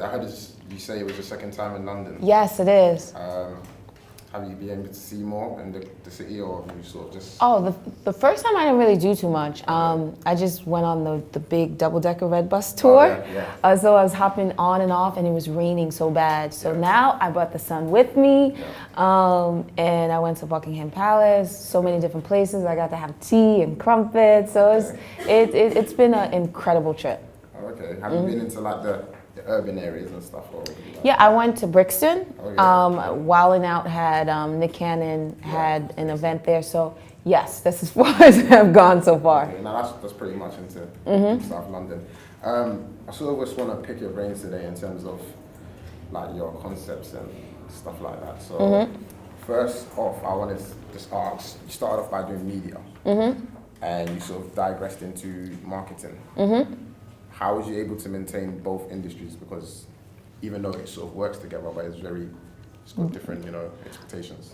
I heard you say it was your second time in London. Yes, it is. Have you been able to see more in the city, or have you sort of just... Oh, the first time I didn't really do too much. I just went on the big double-decker red bus tour. Oh, yeah. So I was hopping on and off, and it was raining so bad. So now I brought the sun with me, and I went to Buckingham Palace, so many different places. I got to have tea and crumpets. So it's been an incredible trip. Oh, okay. Have you been into like the urban areas and stuff? Or Yeah, I went to Brixton. Oh, yeah. Wildin' Out had, Nick Cannon had an event there. So yes, that's as far as I've gone so far. Okay, now that's pretty much into South London. I sort of just want to pick your brains today in terms of like your concepts and stuff like that. So first off, I wanted to just ask, you started off by doing media and you sort of digressed into marketing. How was you able to maintain both industries? Because even though it sort of works together, but it's got different, expectations.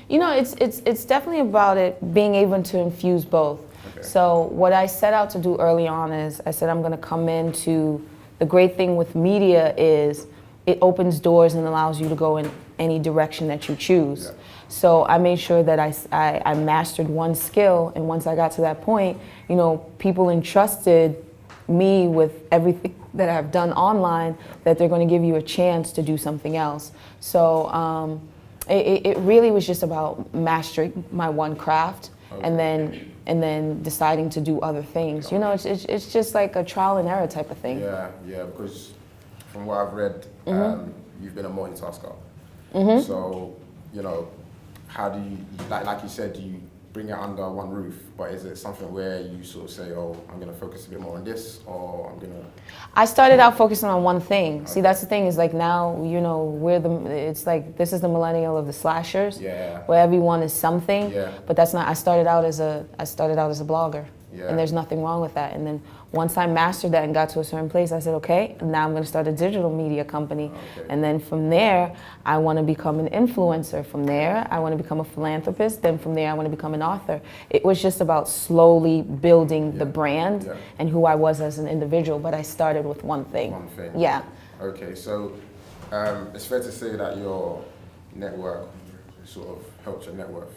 It's definitely about it being able to infuse both. Okay. So what I set out to do early on is I said I'm going to come into, the great thing with media is it opens doors and allows you to go in any direction that you choose. Yeah. So I made sure that I mastered one skill, and once I got to that point, people entrusted me with everything that I've done online, that they're going to give you a chance to do something else. So it really was just about mastering my one craft, and then deciding to do other things. It's just like a trial and error type of thing. Yeah, because from what I've read, you've been a multitasker. So, how do you, like you said, do you bring it under one roof, but is it something where you sort of say, oh, I'm going to focus a bit more on this, or I'm going to... I started out focusing on one thing. See, that's the thing, is like now, it's like, this is the millennial of the slashers, where everyone is something, but that's not, I started out as a blogger, and there's nothing wrong with that. And then once I mastered that and got to a certain place, I said, okay, now I'm going to start a digital media company. And then from there, I want to become an influencer. From there, I want to become a philanthropist. Then from there, I want to become an author. It was just about slowly building the brand and who I was as an individual, but I started with one thing. One thing. Yeah. Okay, so it's fair to say that your network sort of helped your net worth.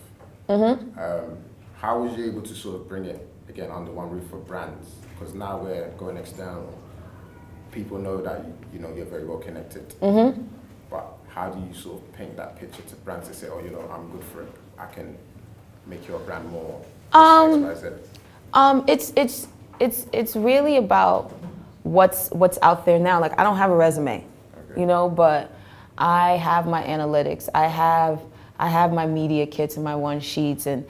How was you able to sort of bring it, again, under one roof for brands? Because now we're going external. People know that you're very well connected. But how do you sort of paint that picture to brands to say, oh, I'm good for it. I can make your brand more X, Y, Z? It's really about what's out there now. Like, I don't have a resume, but I have my analytics. I have my media kits and my one sheets and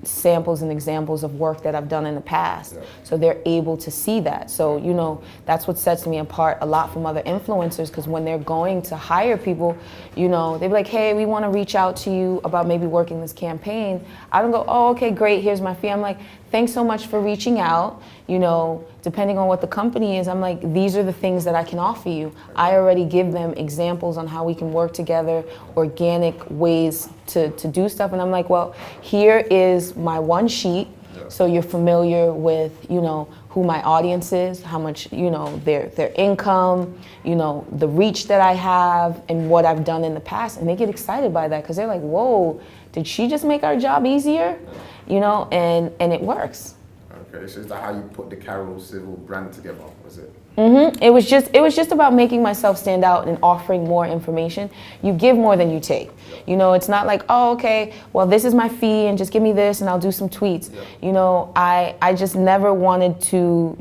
samples and examples of work that I've done in the past. So they're able to see that. So, that's what sets me apart a lot from other influencers, because when they're going to hire people, they'd be like, hey, we want to reach out to you about maybe working this campaign. I don't go, oh, okay, great, here's my fee. I'm like, thanks so much for reaching out. Depending on what the company is, I'm like, these are the things that I can offer you. I already give them examples on how we can work together, organic ways to do stuff. And I'm like, well, here is my one sheet. So you're familiar with, who my audience is, how much, their income, the reach that I have and what I've done in the past. And they get excited by that because they're like, whoa, did she just make our job easier? And it works. Okay, so is that how you put the Carol Civil brand together, was it? It was just about making myself stand out and offering more information. You give more than you take. It's not like, oh, okay, well, this is my fee and just give me this and I'll do some tweets. I just never wanted to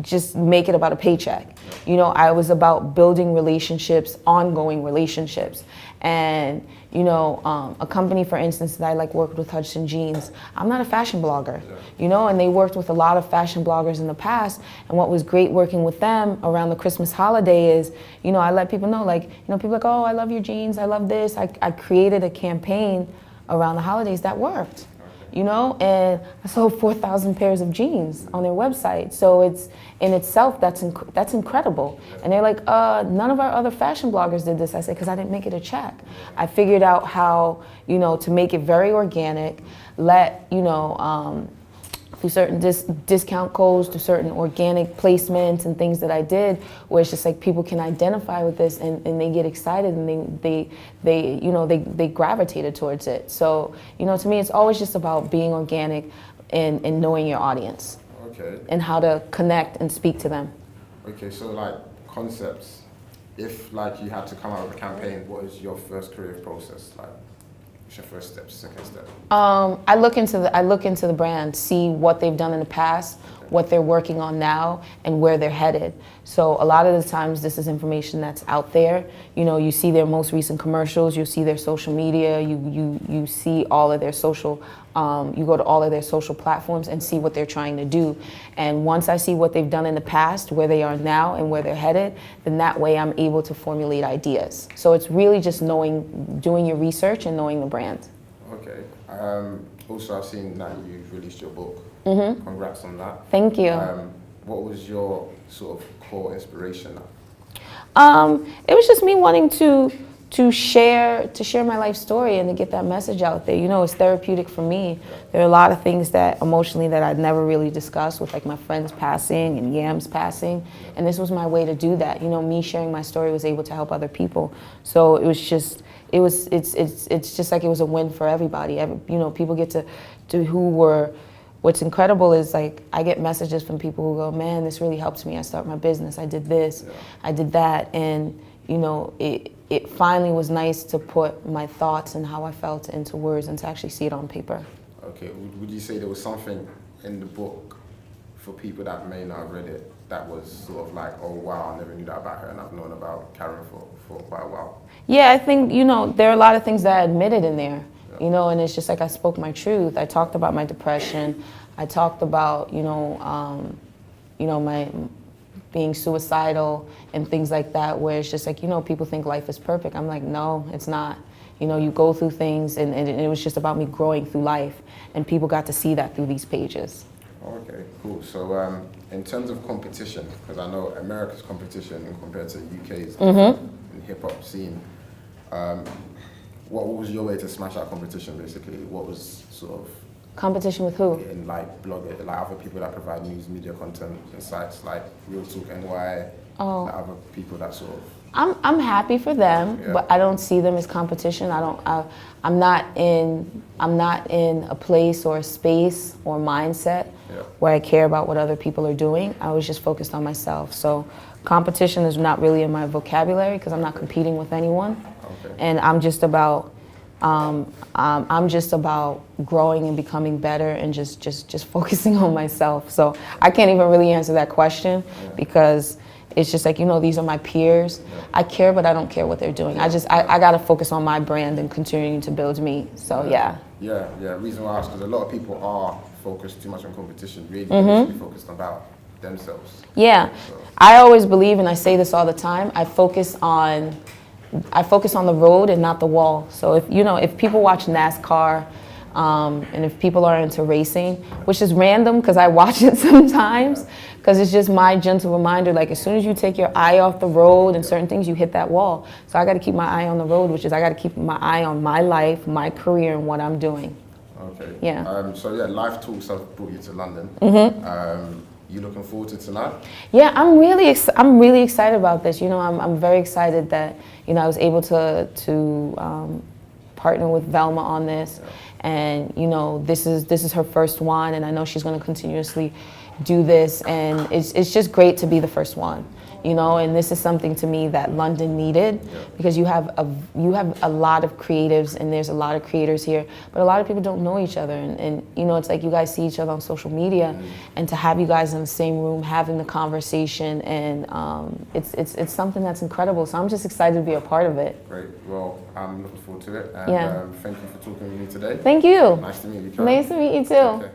just make it about a paycheck. I was about building relationships, ongoing relationships. And, a company, for instance, that I worked with, Hudson Jeans, I'm not a fashion blogger, and they worked with a lot of fashion bloggers in the past. And what was great working with them around the Christmas holiday is, I let people know, people are like, oh, I love your jeans, I love this. I created a campaign around the holidays that worked. And I sold 4,000 pairs of jeans on their website. So it's in itself, that's incredible. And they're like, none of our other fashion bloggers did this. I said, because I didn't make it a check. I figured out how, to make it very organic, let, through certain discount codes, through certain organic placements and things that I did, where it's just like people can identify with this and they get excited and they gravitated towards it. So, you know, to me, it's always just about being organic and knowing your audience. Okay. And how to connect and speak to them. Okay, so like concepts, if like you had to come out with a campaign, what is your first creative process like? What's your first step, second step? I look into the brand, see what they've done in the past, what they're working on now, and where they're headed. So a lot of the times this is information that's out there. You know, you see their most recent commercials, you see their social media, you see all of their social, you go to all of their social platforms and see what they're trying to do. And once I see what they've done in the past, where they are now and where they're headed, then that way I'm able to formulate ideas. So it's really just doing your research and knowing the brand. Okay. Also, I've seen that you've released your book. Mm-hmm. Congrats on that. Thank you. What was your sort of core inspiration? It was just me wanting to share my life story and to get that message out there. You know, it's therapeutic for me. Yeah. There are a lot of things that emotionally that I'd never really discussed with like my friends passing and Yam's passing, and this was my way to do that. You know, me sharing my story was able to help other people. So it was just, it's just like it was a win for everybody. You know, people get to who were. What's incredible is like I get messages from people who go, man, this really helps me. I start my business. I did this, yeah. I did that, and you know, it finally was nice to put my thoughts and how I felt into words and to actually see it on paper. Okay, would you say there was something in the book for people that may not have read it that was sort of like, oh wow, I never knew that about her, and I've known about Karen for quite a while? Yeah, I think, you know, there are a lot of things that I admitted in there. You know, and it's just like I spoke my truth. I talked about my depression. I talked about, you know, my being suicidal and things like that, where it's just like, you know, people think life is perfect. I'm like, no, it's not. You know, you go through things, and it was just about me growing through life, and people got to see that through these pages. Okay, cool. So in terms of competition, because I know America's competition compared to UK's in hip-hop scene, what was your way to smash out competition, basically? What was sort of... Competition with who? In like blogger, like other people that provide news media content and sites like Real Talk NY, like other people that sort of... I'm happy for them, yeah. But I don't see them as competition. I'm not in a place or a space or mindset where I care about what other people are doing. I was just focused on myself. So competition is not really in my vocabulary because I'm not competing with anyone. Okay. And I'm just about growing and becoming better and just focusing on myself. So I can't even really answer that question because it's just like, you know, these are my peers. I care, but I don't care what they're doing. I got to focus on my brand and continuing to build me. So yeah. Yeah. Reason why I ask is a lot of people are focused too much on competition. Really, they should be focused about themselves. Yeah. So. I always believe, and I say this all the time, I focus on the road and not the wall. So if people watch NASCAR, and if people are into racing, which is random because I watch it sometimes, because it's just my gentle reminder, like as soon as you take your eye off the road and certain things, you hit that wall. So I got to keep my eye on the road, which is I got to keep my eye on my life, my career, and what I'm doing. Okay. Yeah. So Life Talks have brought you to London. You looking forward to tonight? Yeah, I'm really excited about this. You know, I'm very excited that, you know, I was able to partner with Velma on this, and you know, this is her first one, and I know she's going to continuously do this, and it's just great to be the first one. You know, and this is something to me that London needed, because you have a lot of creatives and there's a lot of creators here, but a lot of people don't know each other, and you know, it's like you guys see each other on social media, and to have you guys in the same room having the conversation, and it's something that's incredible. So I'm just excited to be a part of it. Great. Well, I'm looking forward to it, and thank you for talking with me today. Thank you. Nice to meet you, Karen. Nice to meet you too. Okay.